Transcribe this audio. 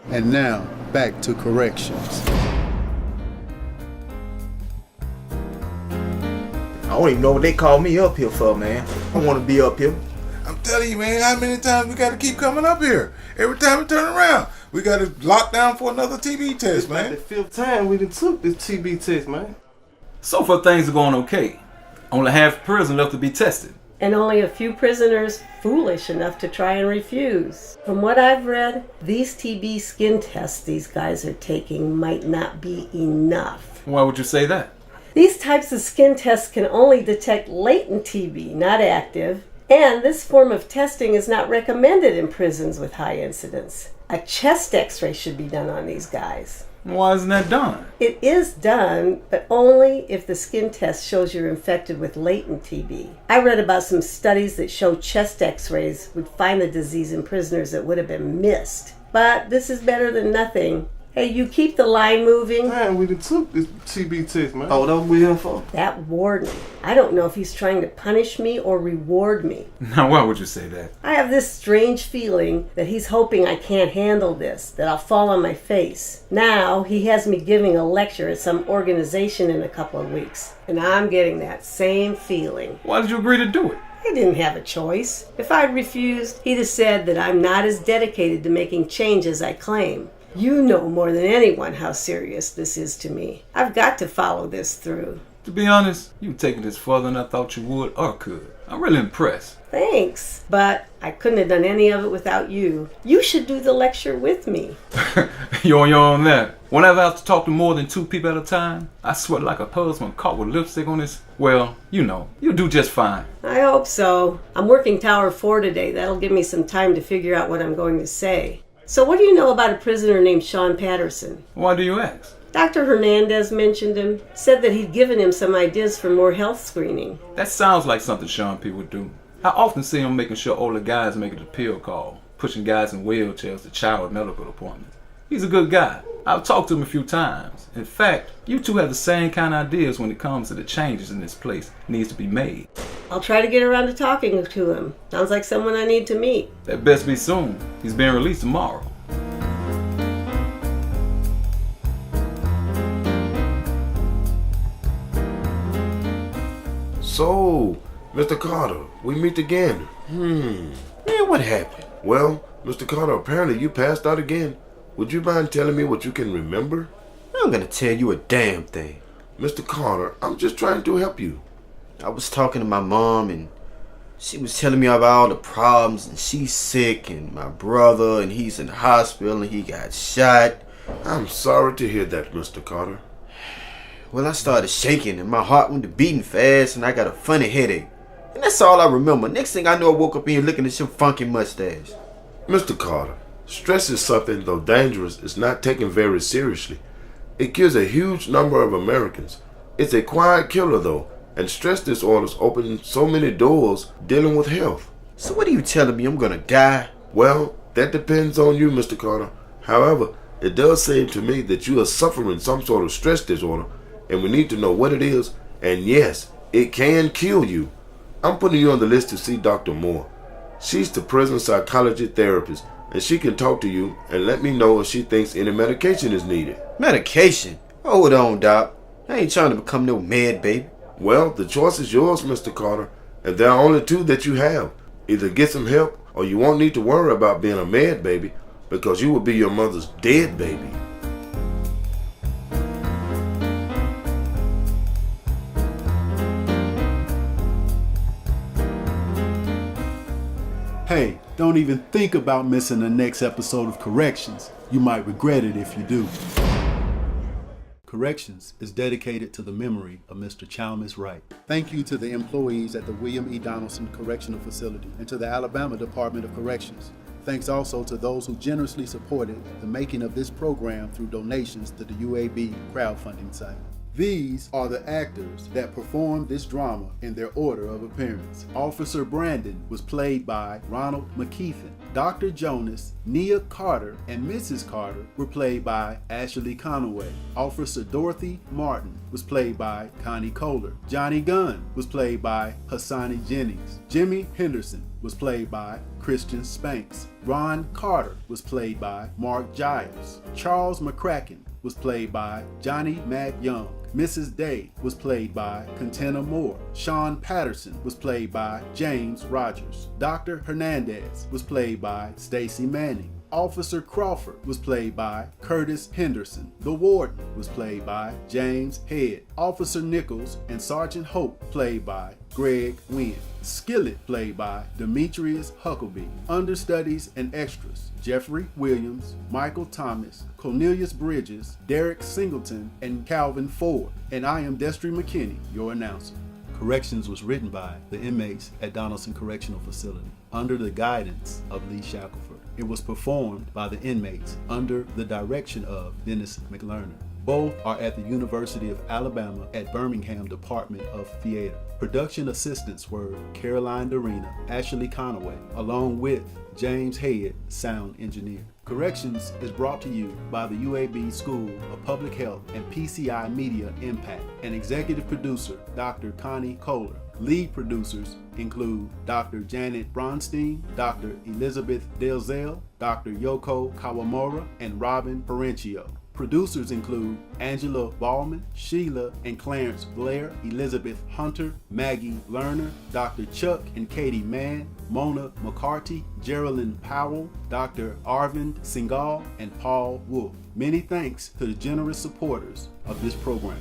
And now, back to corrections. I don't even know what they call me up here for, man. I want to be up here. I'm telling you, man, how many times we got to keep coming up here? Every time we turn around, we got to lock down for another TB test, man. It's the 5th time we done took this TB test, man. So far things are going okay. Only half prison left to be tested. And only a few prisoners foolish enough to try and refuse. From what I've read, these TB skin tests these guys are taking might not be enough. Why would you say that? These types of skin tests can only detect latent TB, not active, and this form of testing is not recommended in prisons with high incidence. A chest x-ray should be done on these guys. Why isn't that done? It is done, but only if the skin test shows you're infected with latent TB. I read about some studies that show chest x-rays would find the disease in prisoners that would have been missed. But this is better than nothing. Hey, you keep the line moving. Man, we done took this TB test, man. Oh, that's what we here for? That warden, I don't know if he's trying to punish me or reward me. Now, why would you say that? I have this strange feeling that he's hoping I can't handle this, that I'll fall on my face. Now, he has me giving a lecture at some organization in a couple of weeks, and I'm getting that same feeling. Why did you agree to do it? I didn't have a choice. If I'd refused, he'd have said that I'm not as dedicated to making change as I claim. You know more than anyone how serious this is to me. I've got to follow this through. To be honest, you've taken this further than I thought you would or could. I'm really impressed. Thanks, but I couldn't have done any of it without you. You should do the lecture with me. You're on your own there. Whenever I have to talk to more than 2 people at a time, I sweat like a husband caught with lipstick on his... Well, you know, you'll do just fine. I hope so. I'm working Tower 4 today. That'll give me some time to figure out what I'm going to say. So what do you know about a prisoner named Sean Patterson? Why do you ask? Dr. Hernandez mentioned him, said that he'd given him some ideas for more health screening. That sounds like something Sean P. would do. I often see him making sure older guys make it a pill call, pushing guys in wheelchairs to child medical appointments. He's a good guy. I've talked to him a few times. In fact, you two have the same kind of ideas when it comes to the changes in this place needs to be made. I'll try to get around to talking to him. Sounds like someone I need to meet. That best be soon. He's being released tomorrow. So, Mr. Carter, we meet again. Man, what happened? Well, Mr. Carter, apparently you passed out again. Would you mind telling me what you can remember? I'm gonna tell you a damn thing. Mr. Carter, I'm just trying to help you. I was talking to my mom and she was telling me about all the problems and she's sick and my brother and he's in the hospital and he got shot. I'm sorry to hear that, Mr. Carter. Well, I started shaking and my heart went to beating fast and I got a funny headache. And that's all I remember. Next thing I know, I woke up in here looking at your funky mustache. Mr. Carter, stress is something, though dangerous, is not taken very seriously. It kills a huge number of Americans. It's a quiet killer, though, and stress disorders open so many doors dealing with health. So what are you telling me? I'm gonna die? Well, that depends on you, Mr. Carter. However, it does seem to me that you are suffering some sort of stress disorder, and we need to know what it is, and yes, it can kill you. I'm putting you on the list to see Dr. Moore. She's the prison psychology therapist, and she can talk to you and let me know if she thinks any medication is needed. Medication? Hold on, Doc. I ain't trying to become no mad baby. Well, the choice is yours, Mr. Carter, and there are only 2 that you have. Either get some help, or you won't need to worry about being a mad baby, because you will be your mother's dead baby. Hey, don't even think about missing the next episode of Corrections. You might regret it if you do. Corrections is dedicated to the memory of Mr. Chalmers Wright. Thank you to the employees at the William E. Donaldson Correctional Facility and to the Alabama Department of Corrections. Thanks also to those who generously supported the making of this program through donations to the UAB crowdfunding site. These are the actors that performed this drama in their order of appearance. Officer Brandon was played by Ronald McKeithen. Dr. Jonas, Nia Carter, and Mrs. Carter were played by Ashley Conaway. Officer Dorothy Martin was played by Connie Kohler. Johnny Gunn was played by Hassani Jennings. Jimmy Henderson was played by Christian Spanks. Ron Carter was played by Mark Giles. Charles McCracken was played by Johnny Mac Young. Mrs. Day was played by Contenna Moore. Sean Patterson was played by James Rogers. Dr. Hernandez was played by Stacy Manning. Officer Crawford was played by Curtis Henderson. The Warden was played by James Head. Officer Nichols and Sergeant Hope played by Greg Wynn. Skillet played by Demetrius Huckabee. Understudies and extras: Jeffrey Williams, Michael Thomas, Cornelius Bridges, Derek Singleton, and Calvin Ford. And I am Destry McKinney, your announcer. Corrections was written by the inmates at Donaldson Correctional Facility under the guidance of Lee Shackelford. It was performed by the inmates under the direction of Dennis McLerner. Both are at the University of Alabama at Birmingham Department of Theater. Production assistants were Caroline Dorina, Ashley Conaway, along with James Head, sound engineer. Corrections is brought to you by the UAB School of Public Health and PCI Media Impact, and executive producer Dr. Connie Kohler. Lead producers include Dr. Janet Bronstein, Dr. Elizabeth Delzell, Dr. Yoko Kawamura, and Robin Parencio. Producers include Angela Ballman, Sheila and Clarence Blair, Elizabeth Hunter, Maggie Lerner, Dr. Chuck and Katie Mann, Mona McCarty, Geraldine Powell, Dr. Arvind Singhal, and Paul Wolf. Many thanks to the generous supporters of this program.